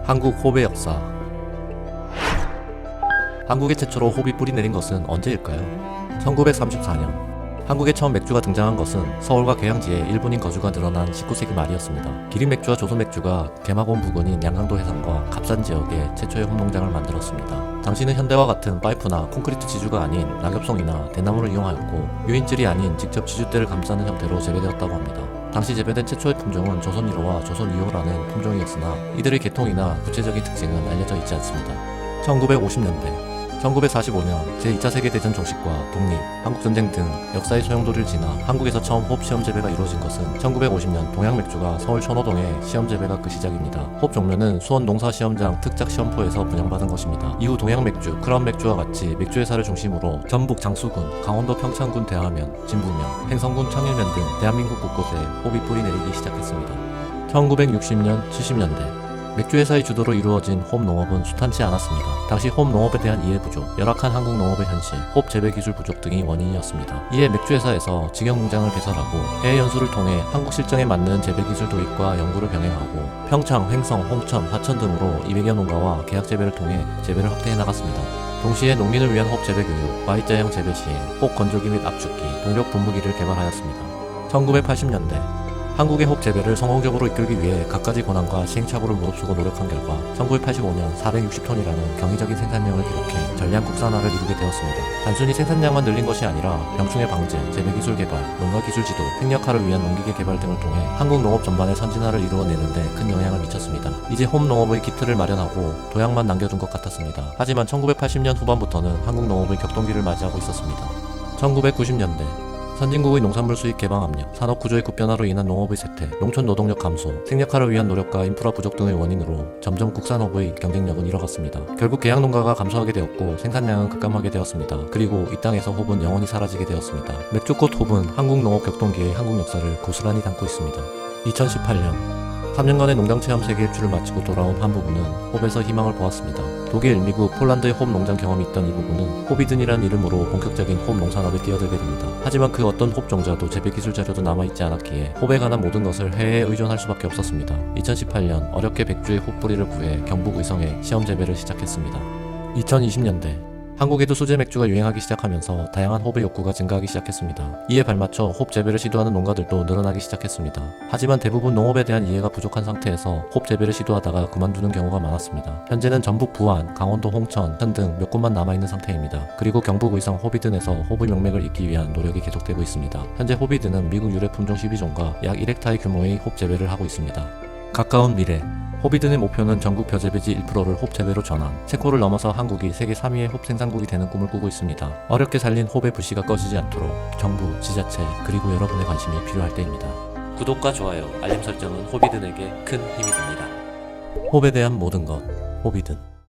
한국 홉의 역사. 한국에 최초로 홉이 뿌리 내린 것은 언제일까요? 1934년. 한국에 처음 맥주가 등장한 것은 서울과 계양지에 일본인 거주가 늘어난 19세기 말이었습니다. 기린맥주와 조선맥주가 개마고원 부근인 양강도 해상과 갑산 지역에 최초의 홈농장을 만들었습니다. 당시는 현대와 같은 파이프나 콘크리트 지주가 아닌 낙엽송이나 대나무를 이용하였고 유인질이 아닌 직접 지주대를 감싸는 형태로 재배되었다고 합니다. 당시 재배된 최초의 품종은 조선 1호와 조선 2호라는 품종이었으나 이들의 계통이나 구체적인 특징은 알려져 있지 않습니다. 1950년대 1945년 제2차 세계대전 종식과 독립, 한국전쟁 등 역사의 소용돌이를 지나 한국에서 처음 홉 시험 재배가 이루어진 것은 1950년 동양맥주가 서울 천호동의 시험 재배가 그 시작입니다. 홉 종류는 수원 농사시험장 특작시험포에서 분양받은 것입니다. 이후 동양맥주, 크라운맥주와 같이 맥주회사를 중심으로 전북 장수군, 강원도 평창군 대하면, 진부면, 행성군 창일면 등 대한민국 곳곳에 홉이 뿌리 내리기 시작했습니다. 1960년, 70년대 맥주회사의 주도로 이루어진 홉 농업은 숱하지 않았습니다. 당시 홉 농업에 대한 이해 부족, 열악한 한국 농업의 현실, 홉 재배 기술 부족 등이 원인이었습니다. 이에 맥주회사에서 직영농장을 개설하고 해외 연수를 통해 한국 실정에 맞는 재배 기술 도입과 연구를 병행하고 평창, 횡성, 홍천, 하천 등으로 200여 농가와 계약 재배를 통해 재배를 확대해 나갔습니다. 동시에 농민을 위한 홉 재배 교육, Y자형 재배 시행, 홉 건조기 및 압축기, 동력 분무기를 개발하였습니다. 1980년대 한국의 홉 재배를 성공적으로 이끌기 위해 갖가지 고난과 시행착오를 무릅쓰고 노력한 결과 1985년 460톤이라는 경이적인 생산량을 기록해 전량 국산화를 이루게 되었습니다. 단순히 생산량만 늘린 것이 아니라 병충해 방제, 재배 기술 개발, 농가 기술 지도, 생략화를 위한 농기계 개발 등을 통해 한국 농업 전반의 선진화를 이루어내는데 큰 영향을 미쳤습니다. 이제 홉 농업의 기틀을 마련하고 도약만 남겨둔 것 같았습니다. 하지만 1980년 후반부터는 한국 농업의 격동기를 맞이하고 있었습니다. 1990년대 선진국의 농산물 수입 개방 압력, 산업 구조의 급변화로 인한 농업의 쇠퇴, 농촌 노동력 감소, 생략화를 위한 노력과 인프라 부족 등의 원인으로 점점 국산업의 경쟁력은 잃어갔습니다. 결국 계약 농가가 감소하게 되었고 생산량은 급감하게 되었습니다. 그리고 이 땅에서 홉은 영원히 사라지게 되었습니다. 맥주꽃 홉은 한국 농업 격동기의 한국 역사를 고스란히 담고 있습니다. 2018년 3년간의 농장 체험 세계 일주를 마치고 돌아온 한 부부는 홉에서 희망을 보았습니다. 독일, 미국, 폴란드의 홉 농장 경험이 있던 이 부부는 호비든이라는 이름으로 본격적인 홉 농산업에 뛰어들게 됩니다. 하지만 그 어떤 홉 종자도 재배 기술 자료도 남아있지 않았기에 홉에 관한 모든 것을 해외에 의존할 수밖에 없었습니다. 2018년 어렵게 백주의 홉 뿌리를 구해 경북 의성에 시험 재배를 시작했습니다. 2020년대 한국에도 수제 맥주가 유행하기 시작하면서 다양한 홉의 욕구가 증가하기 시작했습니다. 이에 발맞춰 홉 재배를 시도하는 농가들도 늘어나기 시작했습니다. 하지만 대부분 농업에 대한 이해가 부족한 상태에서 홉 재배를 시도하다가 그만두는 경우가 많았습니다. 현재는 전북 부안, 강원도 홍천, 천 등 몇 곳만 남아있는 상태입니다. 그리고 경북 의성 호비든에서 홉의 명맥을 잇기 위한 노력이 계속되고 있습니다. 현재 호비든은 미국 유래 품종 12종과 약 1헥타의 규모의 홉 재배를 하고 있습니다. 가까운 미래 호비든의 목표는 전국 벼재배지 1%를 홉 재배로 전환, 체코를 넘어서 한국이 세계 3위의 홉 생산국이 되는 꿈을 꾸고 있습니다. 어렵게 살린 홉의 불씨가 꺼지지 않도록 정부, 지자체, 그리고 여러분의 관심이 필요할 때입니다. 구독과 좋아요, 알림 설정은 호비든에게 큰 힘이 됩니다. 홉에 대한 모든 것, 호비든.